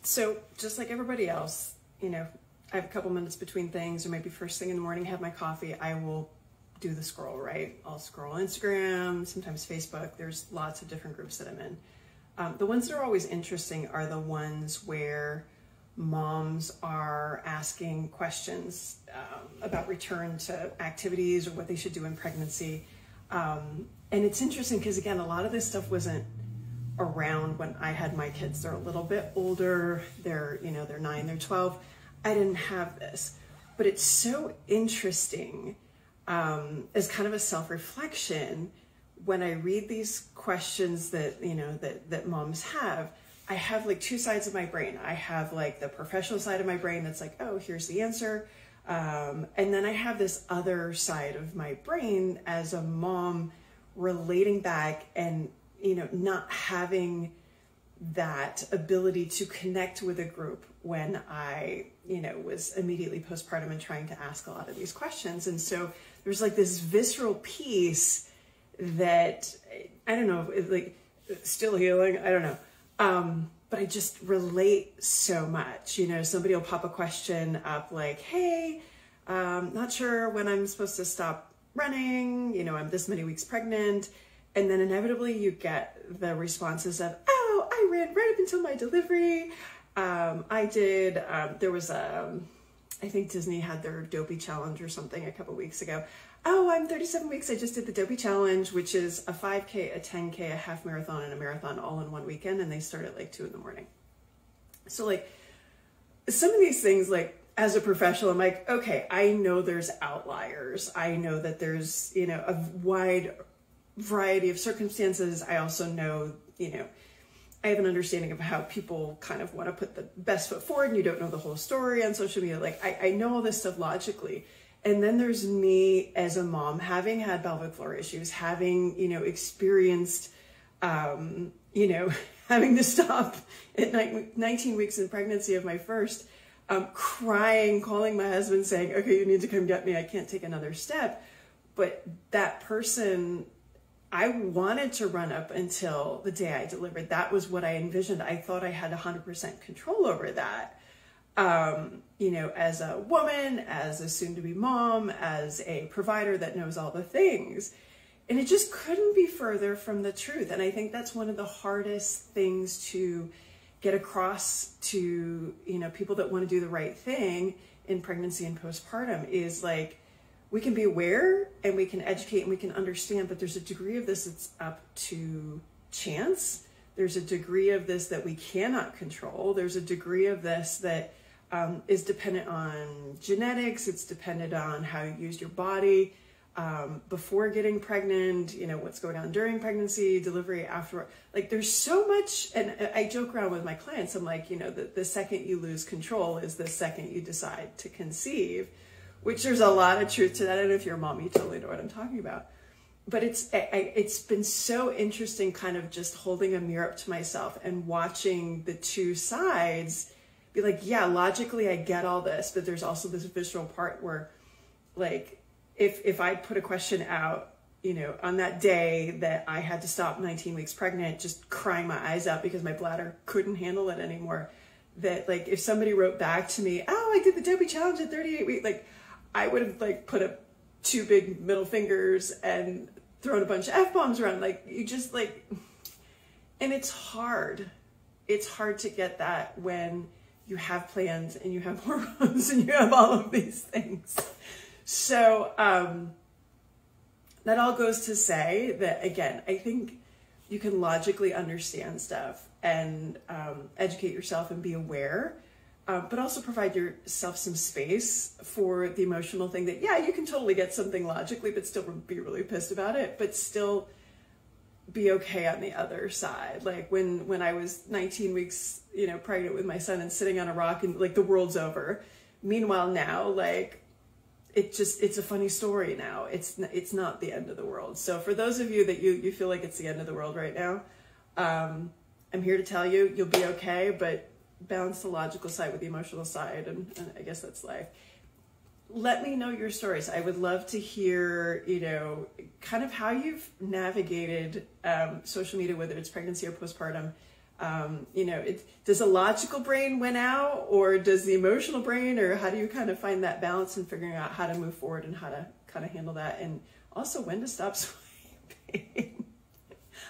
So just like everybody else, you know, I have a couple minutes between things, or maybe first thing in the morning, have my coffee, I will do the scroll, right? I'll scroll Instagram, sometimes Facebook. There's lots of different groups that I'm in. The ones that are always interesting are the ones where moms are asking questions about return to activities or what they should do in pregnancy. And it's interesting because, again, a lot of this stuff wasn't around when I had my kids. They're a little bit older. They're 9, they're 12. I didn't have this, but it's so interesting as kind of a self-reflection when I read these questions that, that moms have. I have like two sides of my brain. I have like the professional side of my brain that's like, oh, here's the answer. And then I have this other side of my brain as a mom relating back and, not having that ability to connect with a group when I, was immediately postpartum and trying to ask a lot of these questions. And so there's like this visceral piece that, I don't know, like still healing, I don't know. But I just relate so much. Somebody will pop a question up like, hey, not sure when I'm supposed to stop running, I'm this many weeks pregnant. And then inevitably you get the responses of, oh, I ran right up until my delivery. I did, there was I think Disney had their Dopey Challenge or something a couple weeks ago. Oh, I'm 37 weeks. I just did the Dopey Challenge, which is a 5K, a 10K, a half marathon, and a marathon all in one weekend. And they start at like 2 in the morning. So like some of these things, like as a professional, I'm like, okay, I know there's outliers. I know that there's, a wide variety of circumstances. I also know, I have an understanding of how people kind of want to put the best foot forward and you don't know the whole story on social media. Like I know all this stuff logically. And then there's me as a mom, having had pelvic floor issues, having, experienced, having to stop at 19 weeks in pregnancy of my first, crying, calling my husband saying, okay, you need to come get me. I can't take another step. But that person, I wanted to run up until the day I delivered. That was what I envisioned. I thought I had 100% control over that. As a woman, as a soon-to-be mom, as a provider that knows all the things. And it just couldn't be further from the truth. And I think that's one of the hardest things to get across to, people that want to do the right thing in pregnancy and postpartum is like, we can be aware and we can educate and we can understand, but there's a degree of this that's up to chance. There's a degree of this that we cannot control. There's a degree of this that is dependent on genetics. It's dependent on how you used your body before getting pregnant, what's going on during pregnancy, delivery, after. Like there's so much, and I joke around with my clients. I'm like, the second you lose control is the second you decide to conceive, which there's a lot of truth to that. I don't know if you're a mom, you totally know what I'm talking about. But it's been so interesting kind of just holding a mirror up to myself and watching the two sides be like, yeah, logically I get all this, but there's also this visceral part where like, if I put a question out, on that day that I had to stop 19 weeks pregnant, just crying my eyes out because my bladder couldn't handle it anymore, that like, if somebody wrote back to me, oh, I did the Dopey Challenge at 38 weeks, like I would have like put up 2 big middle fingers and thrown a bunch of F-bombs around. Like you just like, and it's hard. It's hard to get that when you have plans and you have hormones and you have all of these things. So that all goes to say that, again, I think you can logically understand stuff and educate yourself and be aware, but also provide yourself some space for the emotional thing that, yeah, you can totally get something logically, but still be really pissed about it, but still be okay on the other side. Like when I was 19 weeks, pregnant with my son and sitting on a rock and like the world's over. Meanwhile now, like it's a funny story now. It's not the end of the world. So for those of you that you feel like it's the end of the world right now, I'm here to tell you, you'll be okay, but balance the logical side with the emotional side. And I guess that's life. Let me know your stories. I would love to hear, kind of how you've navigated social media, whether it's pregnancy or postpartum. You know, does the logical brain win out, or does the emotional brain, or how do you kind of find that balance in figuring out how to move forward and how to kind of handle that, and also when to stop swiping?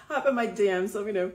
Hop in my DMs, let me know.